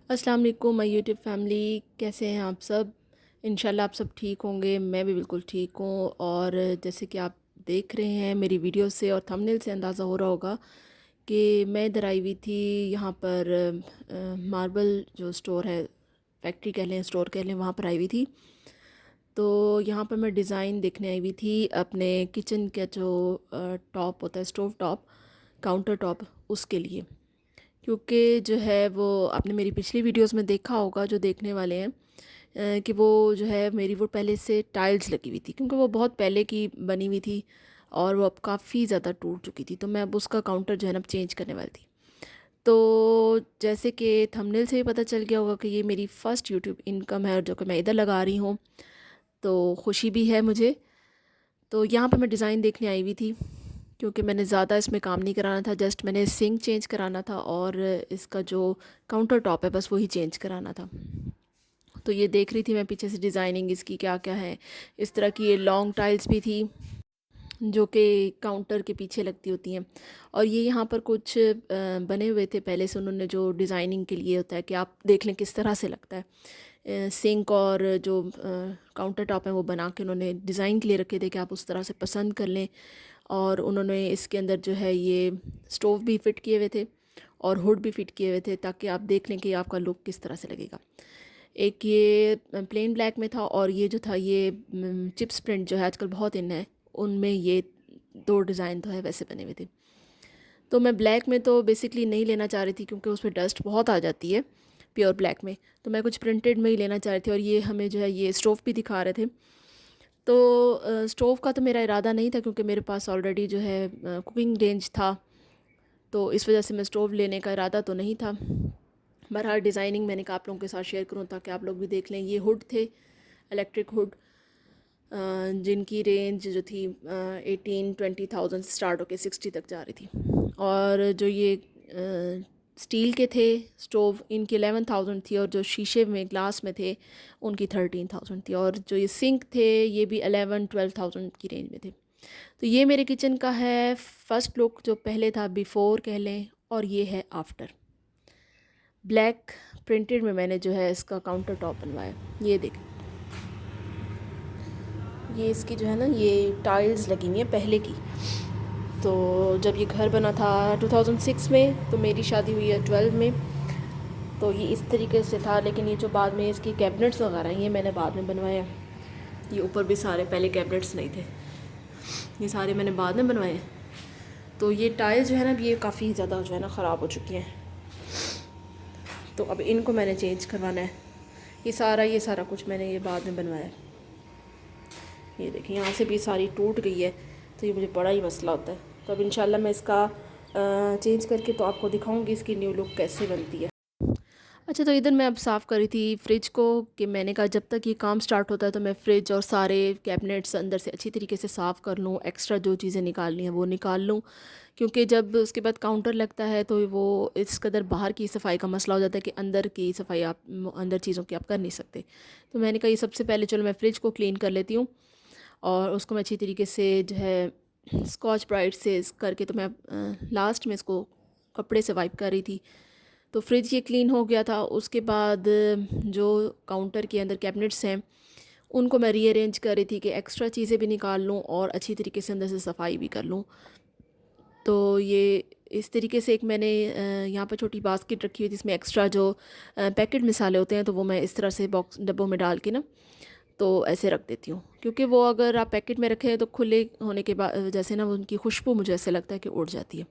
अस्सलाम वालेकुम my YouTube family, कैसे हैं आप सब। इंशाल्लाह आप सब ठीक होंगे। मैं भी बिल्कुल ठीक हूँ। और जैसे कि आप देख रहे हैं मेरी वीडियो से और थंबनेल से अंदाज़ा हो रहा होगा कि मैं इधर आई हुई थी यहाँ पर मार्बल जो स्टोर है, फैक्ट्री कह लें स्टोर कह लें, वहाँ पर आई हुई थी। तो यहाँ पर मैं डिज़ाइन देखने आई हुई थी अपने किचन का जो टॉप होता है, स्टोव टॉप, काउंटर टॉप, उसके लिए। क्योंकि जो है वो आपने मेरी पिछली वीडियोस में देखा होगा, जो देखने वाले हैं, कि वो जो है मेरी वो पहले से टाइल्स लगी हुई थी, क्योंकि वो बहुत पहले की बनी हुई थी और वो अब काफ़ी ज़्यादा टूट चुकी थी। तो मैं अब उसका काउंटर जो है ना अब चेंज करने वाली थी। तो जैसे कि थंबनेल से ही पता चल गया होगा कि ये मेरी फ़र्स्ट यूट्यूब इनकम है और जो कि मैं इधर लगा रही हूँ, तो खुशी भी है मुझे। तो यहाँ पर मैं डिज़ाइन देखने आई हुई थी, क्योंकि मैंने ज़्यादा इसमें काम नहीं कराना था, जस्ट मैंने सिंक चेंज कराना था और इसका जो काउंटर टॉप है बस वही चेंज कराना था। तो ये देख रही थी मैं पीछे से डिज़ाइनिंग इसकी क्या क्या है। इस तरह की ये लॉन्ग टाइल्स भी थी जो कि काउंटर के पीछे लगती होती हैं। और ये यहाँ पर कुछ बने हुए थे पहले से, उन्होंने जो डिज़ाइनिंग के लिए होता है कि आप देख लें किस तरह से लगता है। सिंक और जो काउंटर टॉप है वो बना के उन्होंने डिज़ाइन के लिए रखे थे कि आप उस तरह से पसंद कर लें। और उन्होंने इसके अंदर जो है ये स्टोव भी फ़िट किए हुए थे और हुड भी फ़िट किए हुए थे, ताकि आप देख लें कि आपका लुक किस तरह से लगेगा। एक ये प्लेन ब्लैक में था और ये जो था ये चिप्स प्रिंट जो है आजकल बहुत इन है, उनमें ये दो डिज़ाइन तो है वैसे बने हुए थे। तो मैं ब्लैक में तो बेसिकली नहीं लेना चाह रही थी, क्योंकि उसमें डस्ट बहुत आ जाती है प्योर ब्लैक में। तो मैं कुछ प्रिंटेड में ही लेना चाह रही थी। और ये हमें जो है ये स्टोव भी दिखा रहे थे। तो स्टोव का तो मेरा इरादा नहीं था, क्योंकि मेरे पास ऑलरेडी जो है कुकिंग रेंज था, तो इस वजह से मैं स्टोव लेने का इरादा तो नहीं था। बहरहाल डिज़ाइनिंग मैंने कहा आप लोगों के साथ शेयर करूँ ताकि आप लोग भी देख लें। ये हुड थे, इलेक्ट्रिक हुड, जिनकी रेंज जो थी 18-20 थाउजेंड से स्टार्ट होकर 60 तक जा रही थी। और जो ये स्टील के थे स्टोव, इनकी 11,000 थी, और जो शीशे में ग्लास में थे उनकी 13,000 थी। और जो ये सिंक थे ये भी 11-12 थाउजेंड की रेंज में थे। तो ये मेरे किचन का है फर्स्ट लुक, जो पहले था बिफ़ोर कह लें, और ये है आफ्टर। ब्लैक प्रिंटेड में मैंने जो है इसका काउंटर टॉप बनवाया। ये देखें, ये इसकी जो है ना ये टाइल्स लगी हुई हैं पहले की। तो जब ये घर बना था 2006 में, तो मेरी शादी हुई है 12 में, तो ये इस तरीके से था। लेकिन ये जो बाद में इसकी कैबिनेट्स वगैरह ये मैंने बाद में बनवाया। ये ऊपर भी सारे पहले कैबिनेट्स नहीं थे, ये सारे मैंने बाद में बनवाए। तो ये टाइल्स जो है ना ये काफ़ी ज़्यादा जो है ना ख़राब हो चुकी हैं, तो अब इनको मैंने चेंज करवाना है। ये सारा कुछ मैंने ये बाद में बनवाया। ये देखिए यहाँ से भी सारी टूट गई है, तो ये मुझे बड़ा ही मसला होता है। तो अब इंशाल्लाह मैं इसका चेंज करके तो आपको दिखाऊंगी इसकी न्यू लुक कैसे बनती है। अच्छा, तो इधर मैं अब साफ़ कर रही थी फ्रिज को, कि मैंने कहा जब तक ये काम स्टार्ट होता है तो मैं फ्रिज और सारे कैबिनेट्स अंदर से अच्छी तरीके से साफ़ कर लूँ, एक्स्ट्रा जो चीज़ें निकालनी हैं वो निकाल लूँ। क्योंकि जब उसके बाद काउंटर लगता है तो वो इस कदर बाहर की सफाई का मसला हो जाता है कि अंदर की सफाई आप अंदर चीज़ों की आप कर नहीं सकते। तो मैंने कहा ये सबसे पहले चलो मैं फ़्रिज को क्लीन कर लेती हूँ, और उसको मैं अच्छी तरीके से जो है स्कॉच ब्राइट से करके, तो मैं लास्ट में इसको कपड़े से वाइप कर रही थी। तो फ्रिज ये क्लीन हो गया था। उसके बाद जो काउंटर के अंदर कैबिनेट्स हैं उनको मैं रीअरेंज कर रही थी कि एक्स्ट्रा चीज़ें भी निकाल लूँ और अच्छी तरीके से अंदर से सफाई भी कर लूँ। तो ये इस तरीके से एक मैंने यहाँ पर छोटी बास्केट रखी हुई थी, जिसमें एक्स्ट्रा जो पैकेट मिसाले होते हैं तो वो मैं इस तरह से बॉक्स डब्बों में डाल के ना तो ऐसे रख देती हूँ। क्योंकि वो अगर आप पैकेट में रखें तो खुले होने के बाद जैसे ना उनकी खुशबू मुझे ऐसे लगता है कि उड़ जाती है।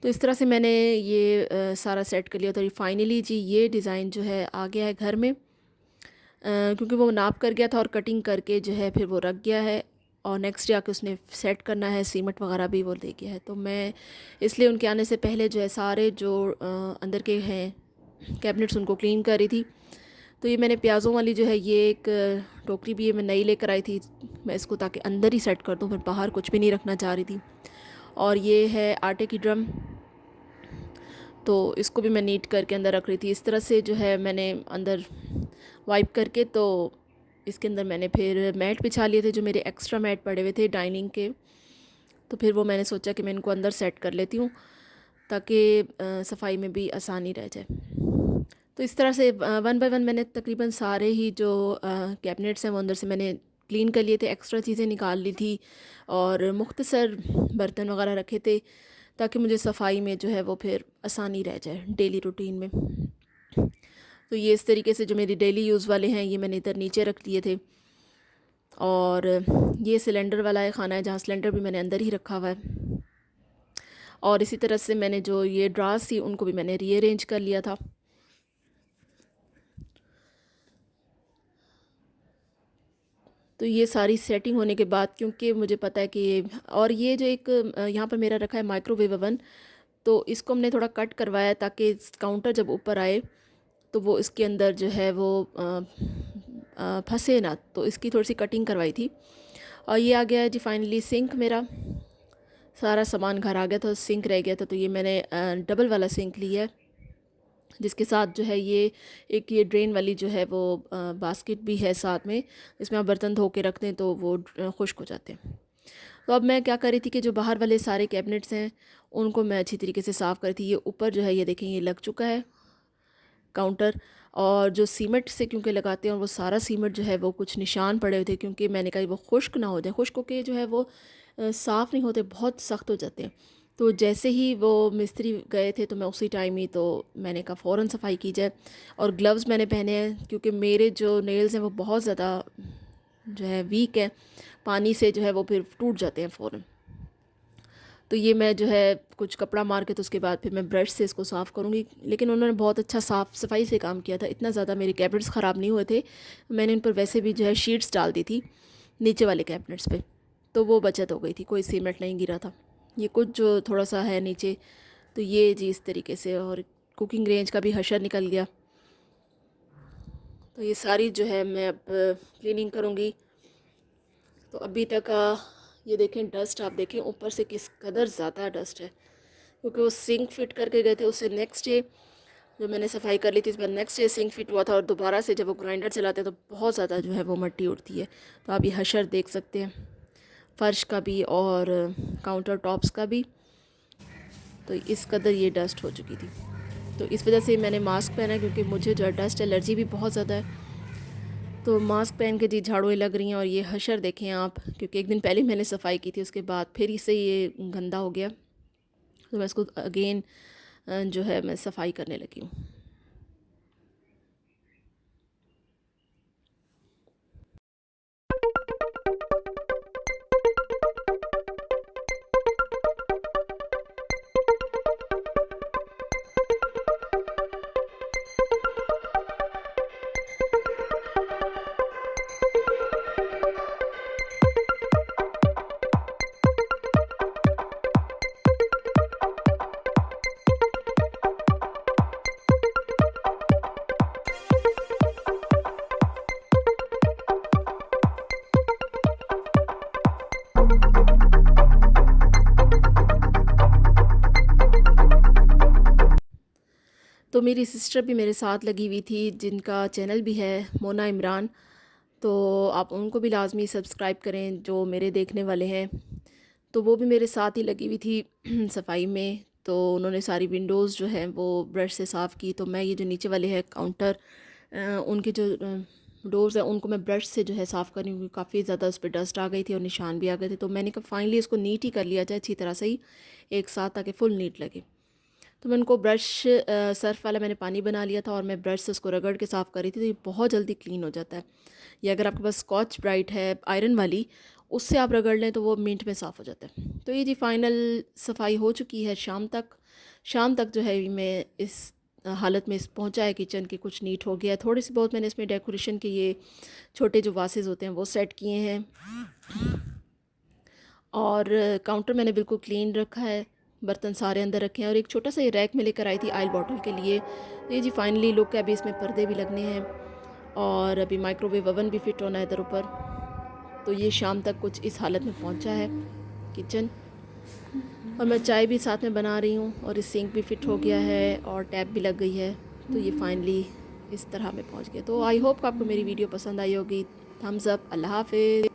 तो इस तरह से मैंने ये सारा सेट कर लिया। तो फाइनली जी ये डिज़ाइन जो है आ गया है घर में, क्योंकि वो नाप कर गया था और कटिंग करके जो है फिर वो रख गया है। और नेक्स्ट डे आके उसने सेट करना है, सीमेंट वगैरह भी वो दे गया है। तो मैं इसलिए उनके आने से पहले जो है सारे जो अंदर के हैं कैबिनेट्स उनको क्लीन कर रही थी। तो ये मैंने प्याज़ों वाली जो है ये एक टोकरी भी है, मैं नई लेकर आई थी। मैं इसको ताकि अंदर ही सेट कर दूँ, फिर बाहर कुछ भी नहीं रखना चाह रही थी। और ये है आटे की ड्रम, तो इसको भी मैं नीट करके अंदर रख रही थी। इस तरह से जो है मैंने अंदर वाइप करके, तो इसके अंदर मैंने फिर मैट बिछा लिए थे, जो मेरे एक्स्ट्रा मैट पड़े हुए थे डाइनिंग के। तो फिर वो मैंने सोचा कि मैं इनको अंदर सेट कर लेती हूँ ताकि सफाई में भी आसानी रह जाए। तो इस तरह से वन बाय वन मैंने तकरीबन सारे ही जो कैबिनेट्स हैं वो अंदर से मैंने क्लीन कर लिए थे, एक्स्ट्रा चीज़ें निकाल ली थी और मुख्तसर बर्तन वगैरह रखे थे ताकि मुझे सफाई में जो है वो फिर आसानी रह जाए डेली रूटीन में। तो ये इस तरीके से जो मेरी डेली यूज़ वाले हैं ये मैंने इधर नीचे रख लिए थे। और ये सिलेंडर वाला है खाना है, जहाँ सिलेंडर भी मैंने अंदर ही रखा हुआ है। और इसी तरह से मैंने जो ये ड्रास थी उनको भी मैंने रीअरेंज कर लिया था। तो ये सारी सेटिंग होने के बाद, क्योंकि मुझे पता है कि और ये जो एक यहाँ पर मेरा रखा है माइक्रोवेव ओवन, तो इसको हमने थोड़ा कट करवाया ताकि काउंटर जब ऊपर आए तो वो इसके अंदर जो है वो फंसे ना, तो इसकी थोड़ी सी कटिंग करवाई थी। और ये आ गया है जी फाइनली सिंक मेरा। सारा सामान घर आ गया था, सिंक रह गया था, तो ये मैंने डबल वाला सिंक लिया है जिसके साथ जो है ये एक ये ड्रेन वाली जो है वो बास्केट भी है साथ में, इसमें आप बर्तन धो के रखते हैं तो वो खुश्क हो जाते हैं। तो अब मैं क्या कर रही थी कि जो बाहर वाले सारे कैबिनेट्स हैं उनको मैं अच्छी तरीके से साफ़ कर रही थी। ये ऊपर जो है ये देखें ये लग चुका है काउंटर, और जो सीमेंट से क्योंकि लगाते हैं और वो सारा सीमेंट जो है वो कुछ निशान पड़े हुए थे, क्योंकि मैंने कहा वो खुश्क ना हो जाए, खुश्क होके जो है वो साफ़ नहीं होते, बहुत सख्त हो जाते हैं। तो जैसे ही वो मिस्त्री गए थे तो मैं उसी टाइम ही तो मैंने कहा फ़ौरन सफाई की जाए। और ग्लव्स मैंने पहने हैं क्योंकि मेरे जो नेल्स हैं वो बहुत ज़्यादा जो है वीक है, पानी से जो है वो फिर टूट जाते हैं फ़ौरन। तो ये मैं जो है कुछ कपड़ा मार के तो उसके बाद फिर मैं ब्रश से इसको साफ़ करूँगी। लेकिन उन्होंने बहुत अच्छा साफ़ सफाई से काम किया था, इतना ज़्यादा मेरे कैबिनेट्स ख़राब नहीं हुए थे। मैंने इन पर वैसे भी जो है शीट्स डाल दी थी नीचे वाले कैबिनेट्स पे, तो वो बचत हो गई थी, कोई सीमेंट नहीं गिरा था। ये कुछ जो थोड़ा सा है नीचे, तो ये जी इस तरीके से। और कुकिंग रेंज का भी हशर निकल गया। तो ये सारी जो है मैं अब क्लीनिंग करूँगी। तो अभी तक ये देखें डस्ट, आप देखें ऊपर से किस कदर ज़्यादा डस्ट है, क्योंकि वो सिंक फिट करके गए थे। उससे नेक्स्ट डे जो मैंने सफाई कर ली थी, इस बार नेक्स्ट डे सिंक फिट हुआ था, और दोबारा से जब वो ग्राइंडर चलाते हैं तो बहुत ज़्यादा जो है वो मिट्टी उड़ती है। तो आप ये हशर देख सकते हैं, फ़र्श का भी और काउंटर टॉप्स का भी। तो इस कदर ये डस्ट हो चुकी थी, तो इस वजह से मैंने मास्क पहना है, क्योंकि मुझे जो है डस्ट एलर्जी भी बहुत ज़्यादा है। तो मास्क पहन के जी झाड़ुएँ लग रही हैं। और ये हशर देखें आप, क्योंकि एक दिन पहले मैंने सफाई की थी, उसके बाद फिर इससे ये गंदा हो गया, तो मैं इसको अगेन जो है मैं सफाई करने लगी हूँ। तो मेरी सिस्टर भी मेरे साथ लगी हुई थी, जिनका चैनल भी है मोना इमरान, तो आप उनको भी लाजमी सब्सक्राइब करें जो मेरे देखने वाले हैं। तो वो भी मेरे साथ ही लगी हुई थी सफाई में। तो उन्होंने सारी विंडोज़ जो हैं वो ब्रश से साफ़ की। तो मैं ये जो नीचे वाले हैं काउंटर, उनके जो डोर्स हैं उनको मैं ब्रश से जो है साफ़ कर रही हूँ। काफ़ी ज़्यादा उस पर डस्ट आ गई थी और निशान भी आ गए थे, तो मैंने कहा फाइनली इसको नीट ही कर लिया जाए अच्छी तरह से ही एक साथ, ताकि फुल नीट लगे। तो मैं उनको ब्रश सर्फ़ वाला मैंने पानी बना लिया था और मैं ब्रश से उसको रगड़ के साफ़ कर रही थी। तो ये बहुत जल्दी क्लीन हो जाता है। या अगर आपके पास स्कॉच ब्राइट है आयरन वाली, उससे आप रगड़ लें तो वो मिनट में साफ़ हो जाता है। तो ये जी फ़ाइनल सफाई हो चुकी है। शाम तक जो है मैं इस हालत में पहुंचा है किचन के, कुछ नीट हो गया है। थोड़ी सी बहुत मैंने इसमें डेकोरेशन के ये छोटे जो वासेस होते हैं वो सेट किए हैं, और काउंटर मैंने बिल्कुल क्लीन रखा है, बर्तन सारे अंदर रखे हैं। और एक छोटा सा ये रैक में लेकर आई थी आयल बॉटल के लिए। तो ये जी फाइनली लुक है। अभी इसमें पर्दे भी लगने हैं और अभी माइक्रोवेव ओवन भी फिट होना है इधर ऊपर। तो ये शाम तक कुछ इस हालत में पहुंचा है किचन। और मैं चाय भी साथ में बना रही हूँ, और इस सिंक भी फिट हो गया है और टैप भी लग गई है। तो ये फाइनली इस तरह में पहुँच गया। तो आई होप आपको मेरी वीडियो पसंद आई होगी। Thums up. अल्लाह हाफिज़।